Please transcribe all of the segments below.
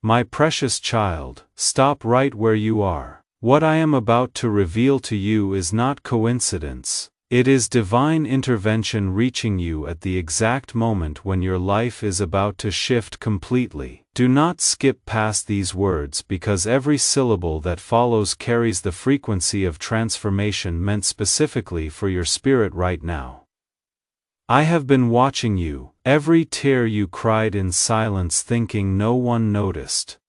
My precious child, stop right where you are. What I am about to reveal to you is not coincidence. It is divine intervention reaching you at the exact moment when your life is about to shift completely. Do not skip past these words because every syllable that follows carries the frequency of transformation meant specifically for your spirit right now. I have been watching you, every tear you cried in silence thinking no one noticed.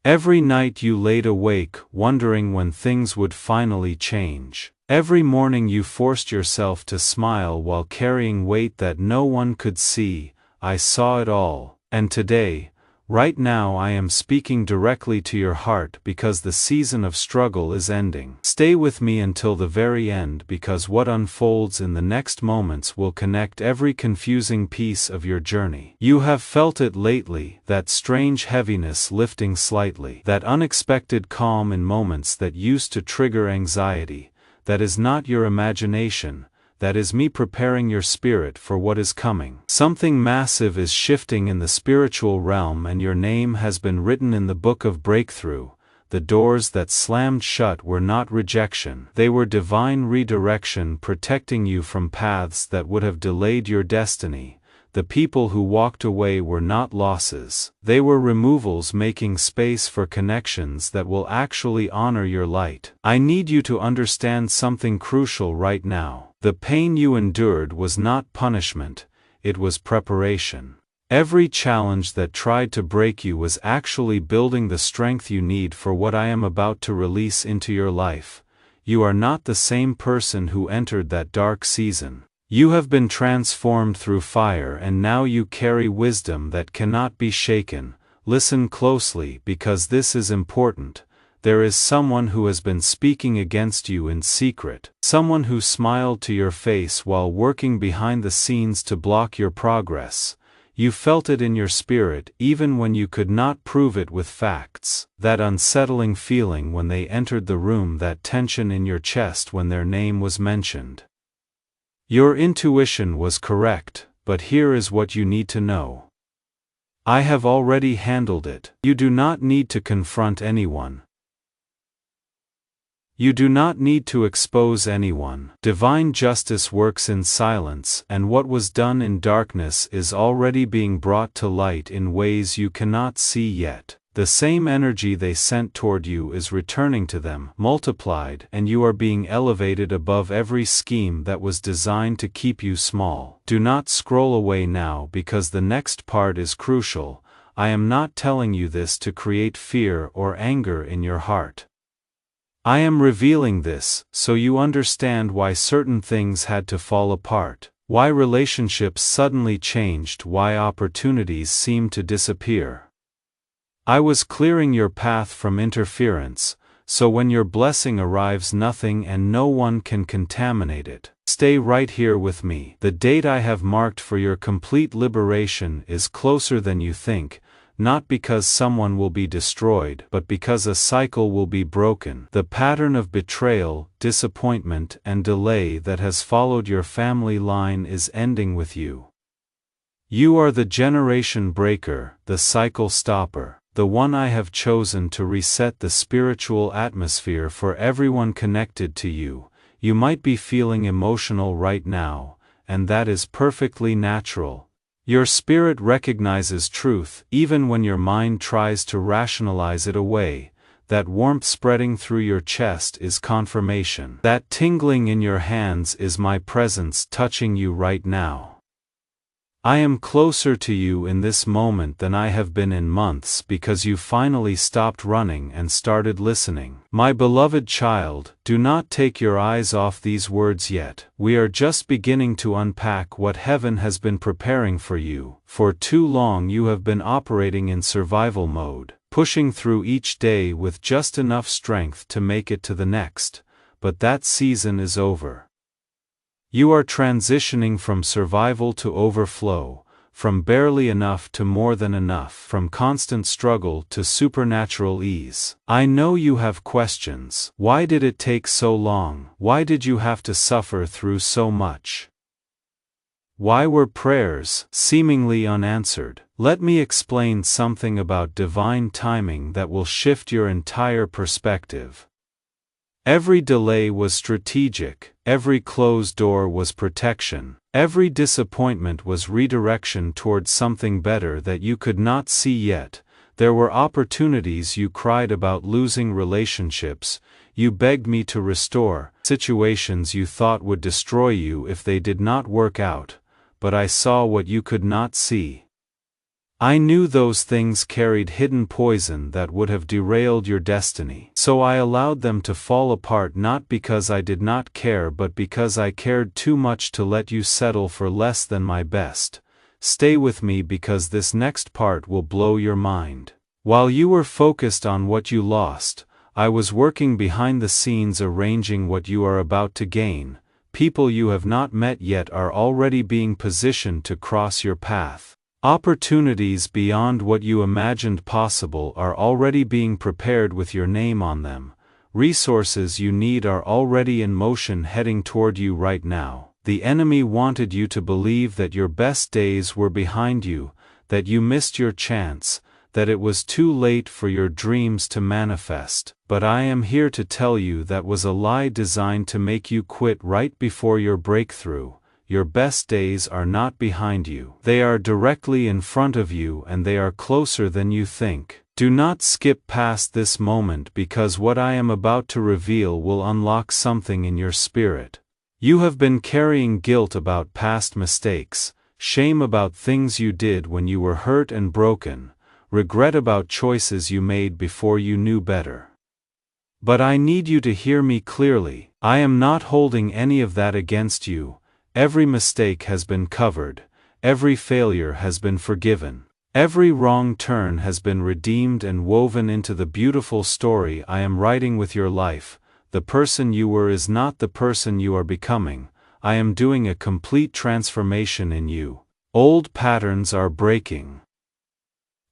Every night you laid awake, wondering when things would finally change. Every morning you forced yourself to smile while carrying weight that no one could see. I saw it all. And today, right now I am speaking directly to your heart because the season of struggle is ending. Stay with me until the very end because what unfolds in the next moments will connect every confusing piece of your journey. You have felt it lately, that strange heaviness lifting slightly, that unexpected calm in moments that used to trigger anxiety. That is not your imagination, that is me preparing your spirit for what is coming. Something massive is shifting in the spiritual realm and your name has been written in the book of breakthrough. The doors that slammed shut were not rejection. They were divine redirection protecting you from paths that would have delayed your destiny. The people who walked away were not losses. They were removals making space for connections that will actually honor your light. I need you to understand something crucial right now. The pain you endured was not punishment, it was preparation. Every challenge that tried to break you was actually building the strength you need for what I am about to release into your life. You are not the same person who entered that dark season. You have been transformed through fire and now you carry wisdom that cannot be shaken. Listen closely because this is important. There is someone who has been speaking against you in secret, someone who smiled to your face while working behind the scenes to block your progress. You felt it in your spirit even when you could not prove it with facts. That unsettling feeling when they entered the room, that tension in your chest when their name was mentioned. Your intuition was correct, but here is what you need to know. I have already handled it. You do not need to confront anyone. You do not need to expose anyone. Divine justice works in silence, and what was done in darkness is already being brought to light in ways you cannot see yet. The same energy they sent toward you is returning to them, multiplied, and you are being elevated above every scheme that was designed to keep you small. Do not scroll away now because the next part is crucial. I am not telling you this to create fear or anger in your heart. I am revealing this so you understand why certain things had to fall apart, why relationships suddenly changed, why opportunities seemed to disappear. I was clearing your path from interference, so when your blessing arrives nothing and no one can contaminate it. Stay right here with me. The date I have marked for your complete liberation is closer than you think, not because someone will be destroyed, but because a cycle will be broken. The pattern of betrayal, disappointment, and delay that has followed your family line is ending with you. You are the generation breaker, the cycle stopper. The one I have chosen to reset the spiritual atmosphere for everyone connected to you. You might be feeling emotional right now, and that is perfectly natural. Your spirit recognizes truth even when your mind tries to rationalize it away. That warmth spreading through your chest is confirmation. That tingling in your hands is my presence touching you right now. I am closer to you in this moment than I have been in months because you finally stopped running and started listening. My beloved child, do not take your eyes off these words yet. We are just beginning to unpack what heaven has been preparing for you. For too long you have been operating in survival mode, pushing through each day with just enough strength to make it to the next. But that season is over. You are transitioning from survival to overflow, from barely enough to more than enough, from constant struggle to supernatural ease. I know you have questions. Why did it take so long? Why did you have to suffer through so much? Why were prayers seemingly unanswered? Let me explain something about divine timing that will shift your entire perspective. Every delay was strategic, every closed door was protection, every disappointment was redirection towards something better that you could not see yet. There were opportunities you cried about losing, relationships you begged me to restore, situations you thought would destroy you if they did not work out, but I saw what you could not see. I knew those things carried hidden poison that would have derailed your destiny. So I allowed them to fall apart, not because I did not care but because I cared too much to let you settle for less than my best. Stay with me because this next part will blow your mind. While you were focused on what you lost, I was working behind the scenes arranging what you are about to gain. People you have not met yet are already being positioned to cross your path. Opportunities beyond what you imagined possible are already being prepared with your name on them. Resources you need are already in motion heading toward you right now. The enemy wanted you to believe that your best days were behind you, that you missed your chance, that it was too late for your dreams to manifest. But I am here to tell you that was a lie designed to make you quit right before your breakthrough. Your best days are not behind you. They are directly in front of you and they are closer than you think. Do not skip past this moment because what I am about to reveal will unlock something in your spirit. You have been carrying guilt about past mistakes, shame about things you did when you were hurt and broken, regret about choices you made before you knew better. But I need you to hear me clearly. I am not holding any of that against you. Every mistake has been covered, every failure has been forgiven, every wrong turn has been redeemed and woven into the beautiful story I am writing with your life. The person you were is not the person you are becoming. I am doing a complete transformation in you. Old patterns are breaking.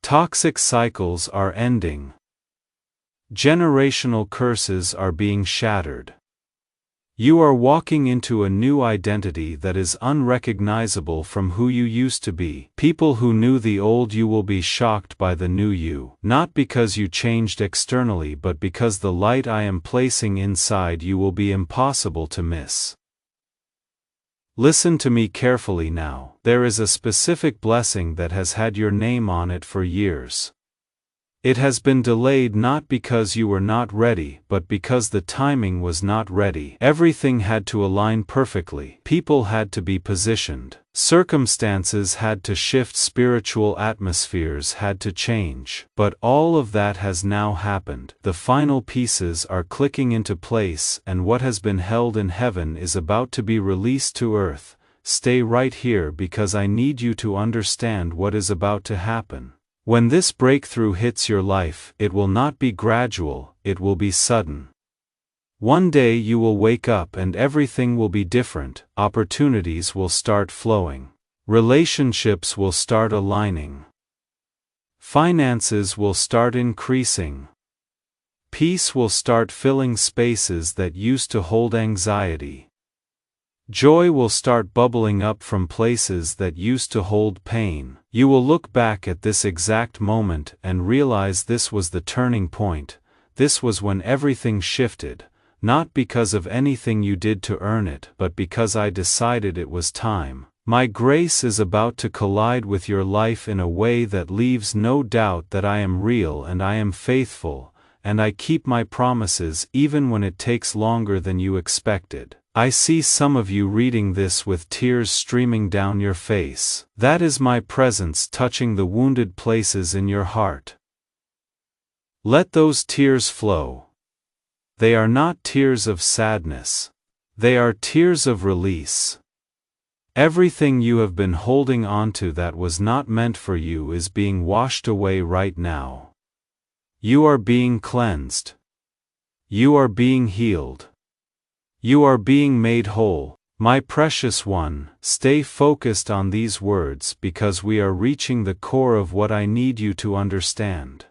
Toxic cycles are ending. Generational curses are being shattered. You are walking into a new identity that is unrecognizable from who you used to be. People who knew the old you will be shocked by the new you, not because you changed externally but because the light I am placing inside you will be impossible to miss. Listen to me carefully now. There is a specific blessing that has had your name on it for years. It has been delayed not because you were not ready, but because the timing was not ready. Everything had to align perfectly. People had to be positioned. Circumstances had to shift. Spiritual atmospheres had to change. But all of that has now happened. The final pieces are clicking into place, and what has been held in heaven is about to be released to earth. Stay right here because I need you to understand what is about to happen. When this breakthrough hits your life, it will not be gradual, it will be sudden. One day you will wake up and everything will be different. Opportunities will start flowing. Relationships will start aligning. Finances will start increasing. Peace will start filling spaces that used to hold anxiety. Joy will start bubbling up from places that used to hold pain. You will look back at this exact moment and realize this was the turning point. This was when everything shifted, not because of anything you did to earn it, but because I decided it was time. My grace is about to collide with your life in a way that leaves no doubt that I am real and I am faithful, and I keep my promises even when it takes longer than you expected. I see some of you reading this with tears streaming down your face. That is my presence touching the wounded places in your heart. Let those tears flow. They are not tears of sadness. They are tears of release. Everything you have been holding onto that was not meant for you is being washed away right now. You are being cleansed. You are being healed. You are being made whole. My precious one, stay focused on these words because we are reaching the core of what I need you to understand.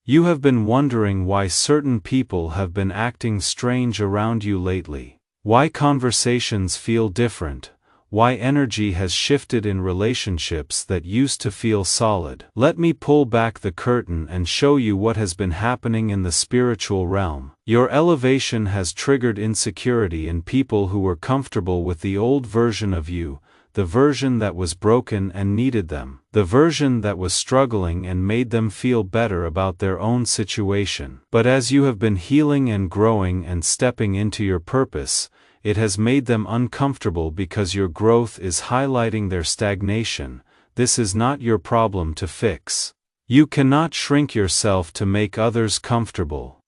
You have been wondering why certain people have been acting strange around you lately, why conversations feel different, why energy has shifted in relationships that used to feel solid. Let me pull back the curtain and show you what has been happening in the spiritual realm. Your elevation has triggered insecurity in people who were comfortable with the old version of you, the version that was broken and needed them, the version that was struggling and made them feel better about their own situation. But as you have been healing and growing and stepping into your purpose, it has made them uncomfortable because your growth is highlighting their stagnation. This is not your problem to fix. You cannot shrink yourself to make others comfortable.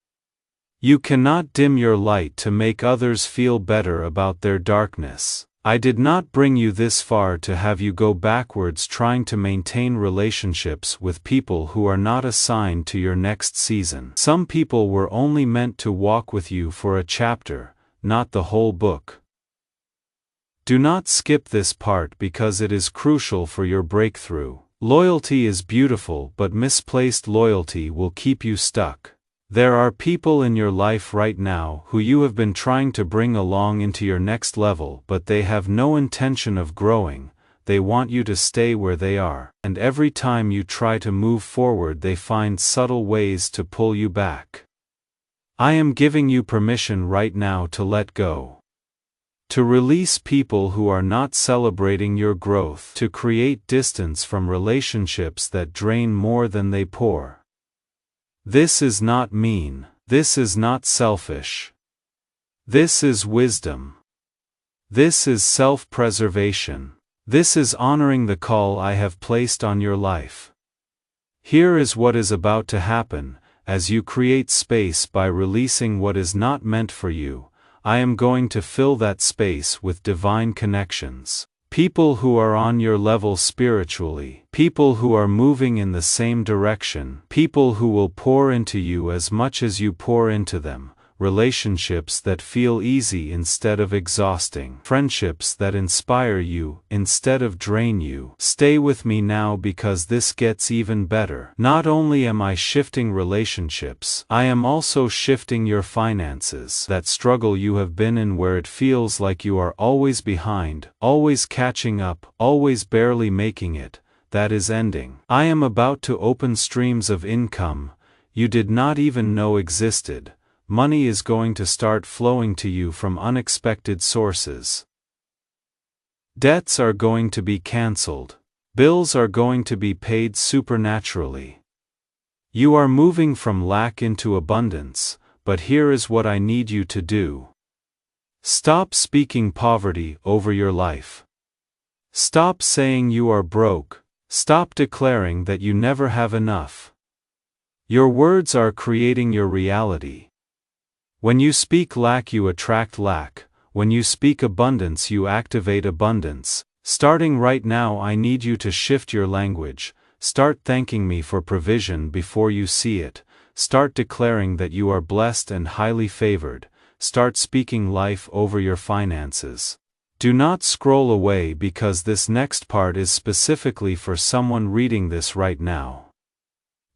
You cannot dim your light to make others feel better about their darkness. I did not bring you this far to have you go backwards trying to maintain relationships with people who are not assigned to your next season. Some people were only meant to walk with you for a chapter, not the whole book. Do not skip this part because it is crucial for your breakthrough. Loyalty is beautiful, but misplaced loyalty will keep you stuck. There are people in your life right now who you have been trying to bring along into your next level, but they have no intention of growing. They want you to stay where they are, and every time you try to move forward, they find subtle ways to pull you back. I am giving you permission right now to let go. To release people who are not celebrating your growth, to create distance from relationships that drain more than they pour. This is not mean. This is not selfish. This is wisdom. This is self-preservation. This is honoring the call I have placed on your life. Here is what is about to happen. As you create space by releasing what is not meant for you, I am going to fill that space with divine connections. People who are on your level spiritually, people who are moving in the same direction, people who will pour into you as much as you pour into them, relationships that feel easy instead of exhausting, friendships that inspire you instead of drain you. Stay with me now because this gets even better. Not only am I shifting relationships, I am also shifting your finances. That struggle you have been in where it feels like you are always behind, always catching up, always barely making it, that is ending. I am about to open streams of income you did not even know existed. Money is going to start flowing to you from unexpected sources. Debts are going to be cancelled. Bills are going to be paid supernaturally. You are moving from lack into abundance, but here is what I need you to do. Stop speaking poverty over your life. Stop saying you are broke. Stop declaring that you never have enough. Your words are creating your reality. When you speak lack, you attract lack. When you speak abundance, you activate abundance. Starting right now, I need you to shift your language. Start thanking me for provision before you see it. Start declaring that you are blessed and highly favored. Start speaking life over your finances. Do not scroll away because this next part is specifically for someone reading this right now.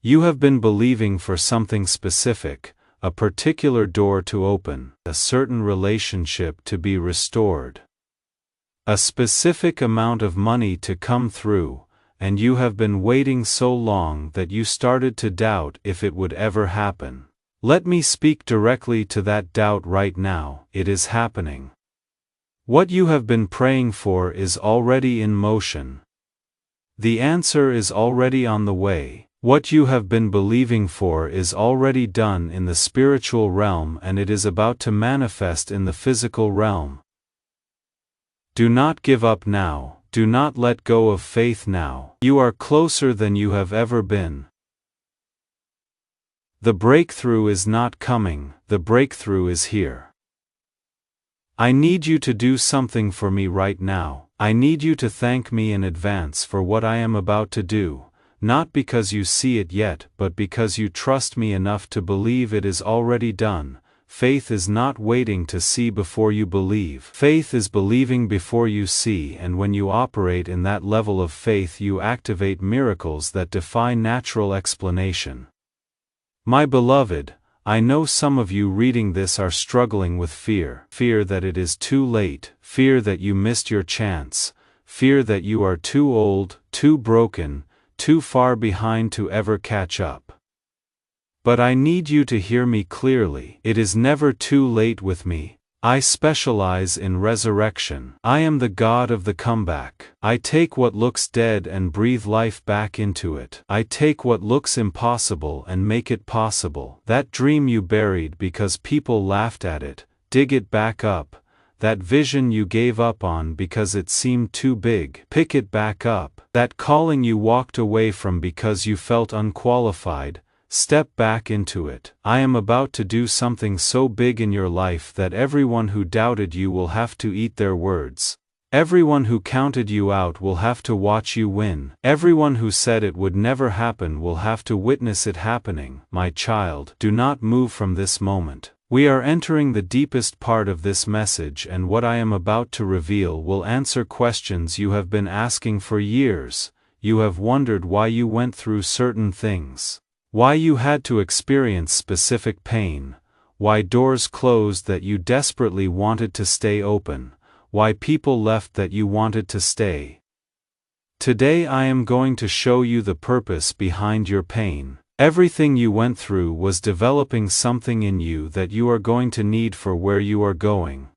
You have been believing for something specific. A particular door to open, a certain relationship to be restored, a specific amount of money to come through, and you have been waiting so long that you started to doubt if it would ever happen. Let me speak directly to that doubt right now. It is happening. What you have been praying for is already in motion. The answer is already on the way. What you have been believing for is already done in the spiritual realm and it is about to manifest in the physical realm. Do not give up now. Do not let go of faith now. You are closer than you have ever been. The breakthrough is not coming, the breakthrough is here. I need you to do something for me right now. I need you to thank me in advance for what I am about to do. Not because you see it yet, but because you trust me enough to believe it is already done. Faith is not waiting to see before you believe. Faith is believing before you see, and when you operate in that level of faith, you activate miracles that defy natural explanation. My beloved, I know some of you reading this are struggling with fear. Fear that it is too late, fear that you missed your chance, fear that you are too old, too broken, too far behind to ever catch up. But I need you to hear me clearly. It is never too late with me. I specialize in resurrection. I am the God of the comeback. I take what looks dead and breathe life back into it. I take what looks impossible and make it possible. That dream you buried because people laughed at it, dig it back up. That vision you gave up on because it seemed too big, pick it back up. That calling you walked away from because you felt unqualified, step back into it. I am about to do something so big in your life that everyone who doubted you will have to eat their words. Everyone who counted you out will have to watch you win. Everyone who said it would never happen will have to witness it happening. My child, do not move from this moment. We are entering the deepest part of this message, and what I am about to reveal will answer questions you have been asking for years. You have wondered why you went through certain things. Why you had to experience specific pain, why doors closed that you desperately wanted to stay open, why people left that you wanted to stay. Today I am going to show you the purpose behind your pain. Everything you went through was developing something in you that you are going to need for where you are going.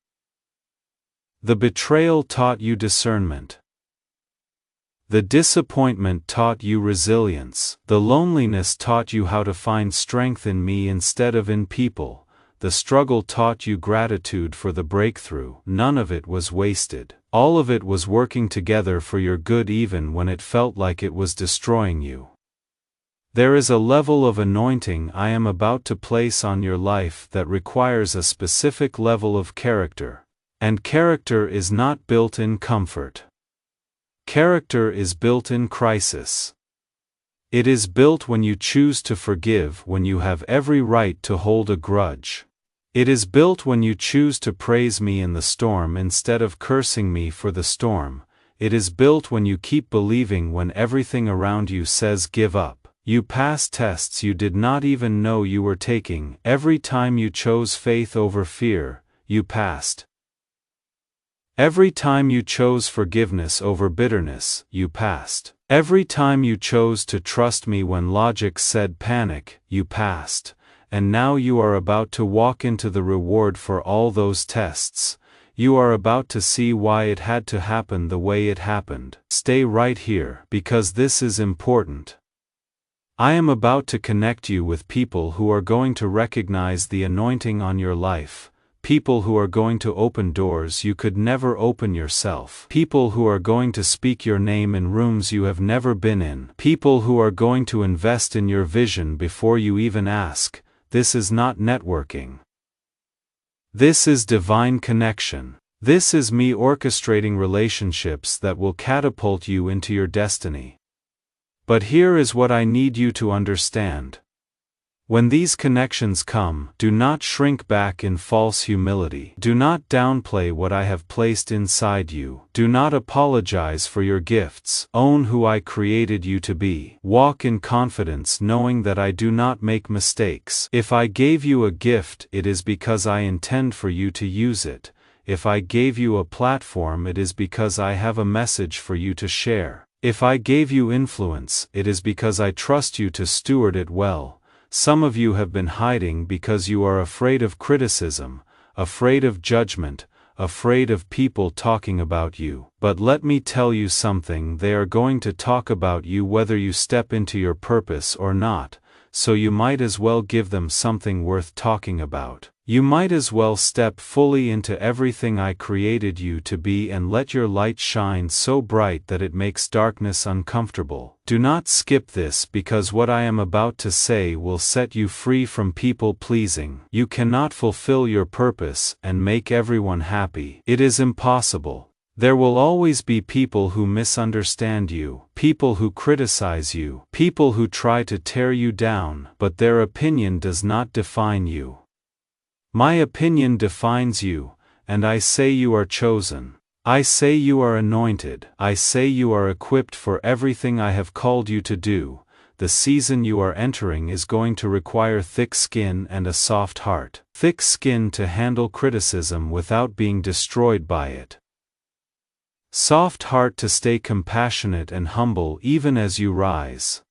The betrayal taught you discernment. The disappointment taught you resilience. The loneliness taught you how to find strength in me instead of in people. The struggle taught you gratitude for the breakthrough. None of it was wasted. All of it was working together for your good even when it felt like it was destroying you. There is a level of anointing I am about to place on your life that requires a specific level of character. And character is not built in comfort. Character is built in crisis. It is built when you choose to forgive when you have every right to hold a grudge. It is built when you choose to praise me in the storm instead of cursing me for the storm. It is built when you keep believing when everything around you says give up. You pass tests you did not even know you were taking. Every time you chose faith over fear, you passed. Every time you chose forgiveness over bitterness, you passed. Every time you chose to trust me when logic said panic, you passed. And now you are about to walk into the reward for all those tests. You are about to see why it had to happen the way it happened. Stay right here, because this is important. I am about to connect you with people who are going to recognize the anointing on your life. People who are going to open doors you could never open yourself. People who are going to speak your name in rooms you have never been in. People who are going to invest in your vision before you even ask. This is not networking. This is divine connection. This is me orchestrating relationships that will catapult you into your destiny. But here is what I need you to understand. When these connections come, do not shrink back in false humility. Do not downplay what I have placed inside you. Do not apologize for your gifts. Own who I created you to be. Walk in confidence knowing that I do not make mistakes. If I gave you a gift, it is because I intend for you to use it. If I gave you a platform, it is because I have a message for you to share. If I gave you influence, it is because I trust you to steward it well. Some of you have been hiding because you are afraid of criticism, afraid of judgment, afraid of people talking about you. But let me tell you something, they are going to talk about you whether you step into your purpose or not, so you might as well give them something worth talking about. You might as well step fully into everything I created you to be and let your light shine so bright that it makes darkness uncomfortable. Do not skip this because what I am about to say will set you free from people pleasing. You cannot fulfill your purpose and make everyone happy. It is impossible. There will always be people who misunderstand you, people who criticize you, people who try to tear you down, but their opinion does not define you. My opinion defines you, and I say you are chosen. I say you are anointed. I say you are equipped for everything I have called you to do. the season you are entering is going to require thick skin and a soft heart. Thick skin to handle criticism without being destroyed by it. Soft heart to stay compassionate and humble even as you rise.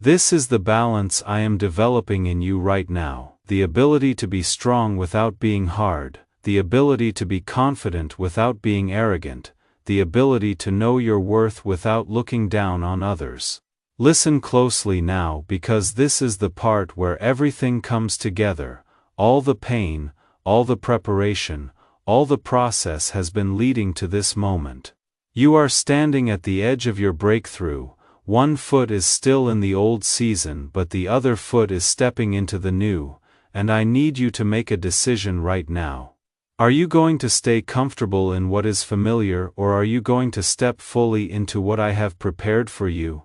This is the balance I am developing in you right now, the ability to be strong without being hard, the ability to be confident without being arrogant, the ability to know your worth without looking down on others. Listen closely now, because this is the part where everything comes together. All the pain, all the preparation, all the process has been leading to this moment. You are standing at the edge of your breakthrough. One foot is still in the old season, but the other foot is stepping into the new, and I need you to make a decision right now. Are you going to stay comfortable in what is familiar, or are you going to step fully into what I have prepared for you?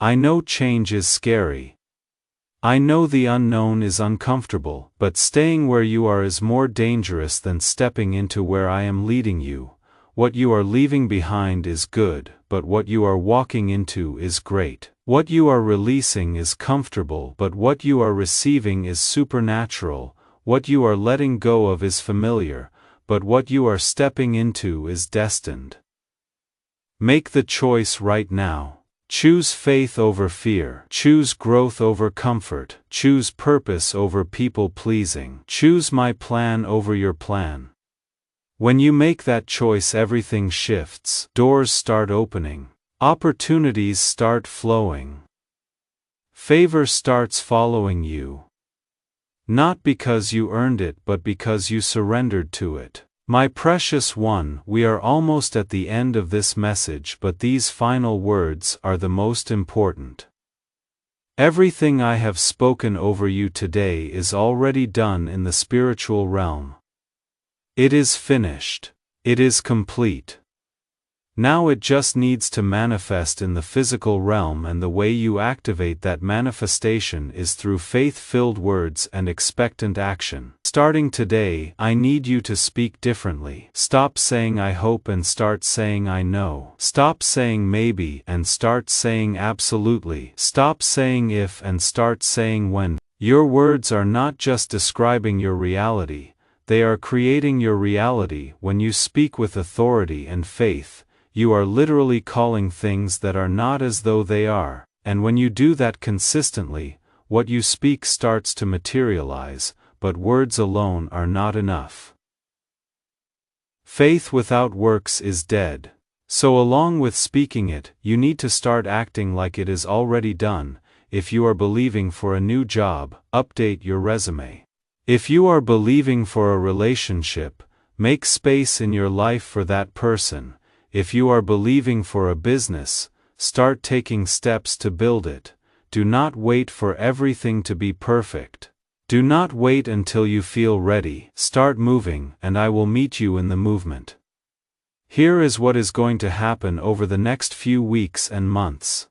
I know change is scary. I know the unknown is uncomfortable, but staying where you are is more dangerous than stepping into where I am leading you. What you are leaving behind is good, but what you are walking into is great. What you are releasing is comfortable, but what you are receiving is supernatural. What you are letting go of is familiar, but what you are stepping into is destined. Make the choice right now. Choose faith over fear. Choose growth over comfort. Choose purpose over people-pleasing. Choose my plan over your plan. When you make that choice, everything shifts. Doors start opening. Opportunities start flowing. Favor starts following you. Not because you earned it, but because you surrendered to it. My precious one, we are almost at the end of this message, but these final words are the most important. Everything I have spoken over you today is already done in the spiritual realm. It is finished. It is complete. Now it just needs to manifest in the physical realm, and the way you activate that manifestation is through faith-filled words and expectant action. Starting today, I need you to speak differently. Stop saying I hope and start saying I know. Stop saying maybe and start saying absolutely. Stop saying if and start saying when. Your words are not just describing your reality, they are creating your reality. When you speak with authority and faith, you are literally calling things that are not as though they are, and when you do that consistently, what you speak starts to materialize, but words alone are not enough. Faith without works is dead. So along with speaking it, you need to start acting like it is already done. If you are believing for a new job, update your resume. If you are believing for a relationship, make space in your life for that person. If you are believing for a business, start taking steps to build it. Do not wait for everything to be perfect. Do not wait until you feel ready. Start moving, and I will meet you in the movement. Here is what is going to happen over the next few weeks and months.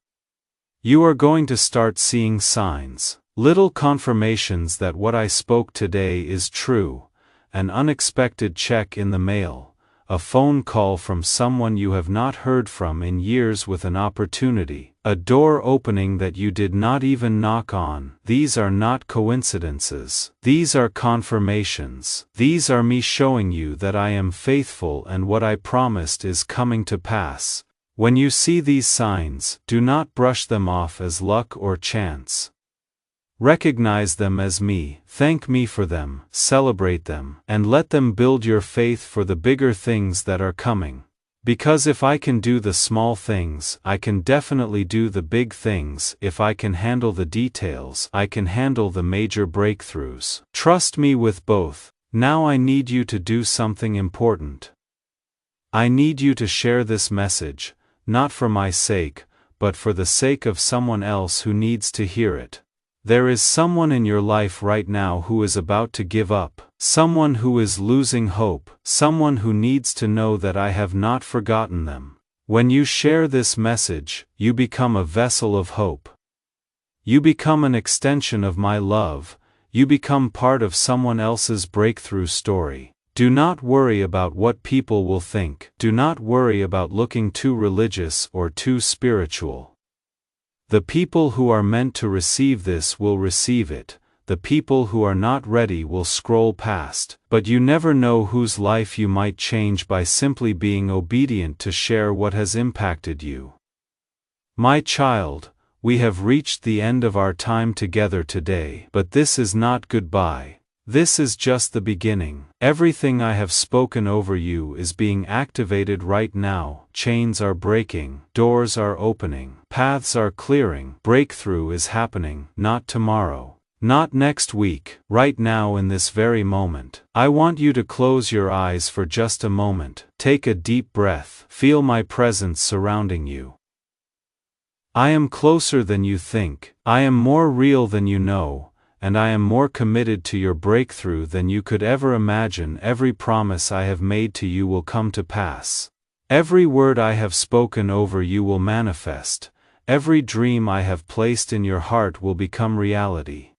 You are going to start seeing signs, little confirmations that what I spoke today is true, an unexpected check in the mail, a phone call from someone you have not heard from in years with an opportunity, a door opening that you did not even knock on. These are not coincidences. These are confirmations. These are me showing you that I am faithful and what I promised is coming to pass. When you see these signs, do not brush them off as luck or chance. Recognize them as me, thank me for them, celebrate them, and let them build your faith for the bigger things that are coming. Because if I can do the small things, I can definitely do the big things. If I can handle the details, I can handle the major breakthroughs. Trust me with both. Now I need you to do something important. I need you to share this message, not for my sake, but for the sake of someone else who needs to hear it. There is someone in your life right now who is about to give up, someone who is losing hope, someone who needs to know that I have not forgotten them. When you share this message, you become a vessel of hope. You become an extension of my love, you become part of someone else's breakthrough story. Do not worry about what people will think. Do not worry about looking too religious or too spiritual. The people who are meant to receive this will receive it. The people who are not ready will scroll past, but you never know whose life you might change by simply being obedient to share what has impacted you. My child, we have reached the end of our time together today, but this is not goodbye. This is just the beginning. Everything I have spoken over you is being activated right now. Chains are breaking, doors are opening, paths are clearing. Breakthrough is happening, not tomorrow. Not next week, right now in this very moment. I want you to close your eyes for just a moment. Take a deep breath. Feel my presence surrounding you. I am closer than you think. I am more real than you know, and I am more committed to your breakthrough than you could ever imagine. Every promise I have made to you will come to pass. Every word I have spoken over you will manifest. Every dream I have placed in your heart will become reality.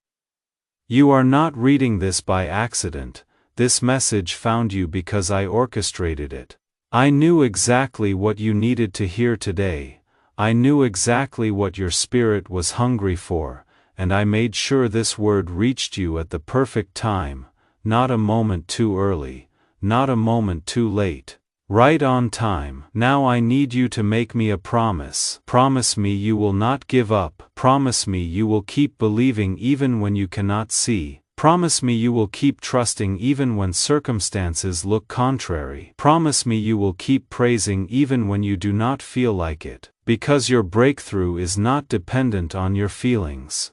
You are not reading this by accident. This message found you because I orchestrated it. I knew exactly what you needed to hear today. I knew exactly what your spirit was hungry for, and I made sure this word reached you at the perfect time, not a moment too early, not a moment too late. Right on time. Now I need you to make me a promise. Promise me you will not give up. Promise me you will keep believing even when you cannot see. Promise me you will keep trusting even when circumstances look contrary. Promise me you will keep praising even when you do not feel like it, because your breakthrough is not dependent on your feelings.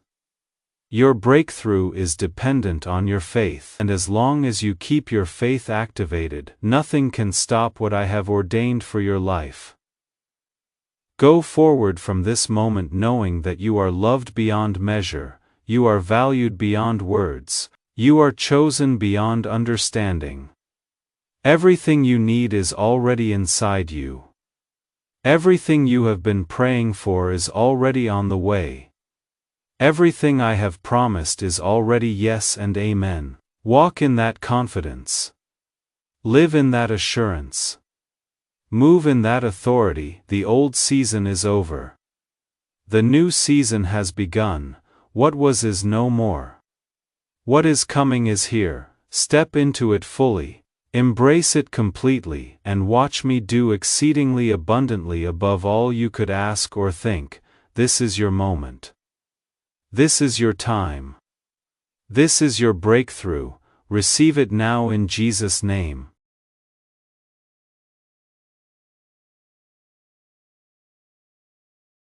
Your breakthrough is dependent on your faith, and as long as you keep your faith activated, nothing can stop what I have ordained for your life. Go forward from this moment knowing that you are loved beyond measure, you are valued beyond words, you are chosen beyond understanding. Everything you need is already inside you. Everything you have been praying for is already on the way. Everything I have promised is already yes and amen. Walk in that confidence. Live in that assurance. Move in that authority. The old season is over. The new season has begun. What was is no more. What is coming is here. Step into it fully. Embrace it completely, and watch me do exceedingly abundantly above all you could ask or think. This is your moment. This is your time. This is your breakthrough. Receive it now in Jesus' name.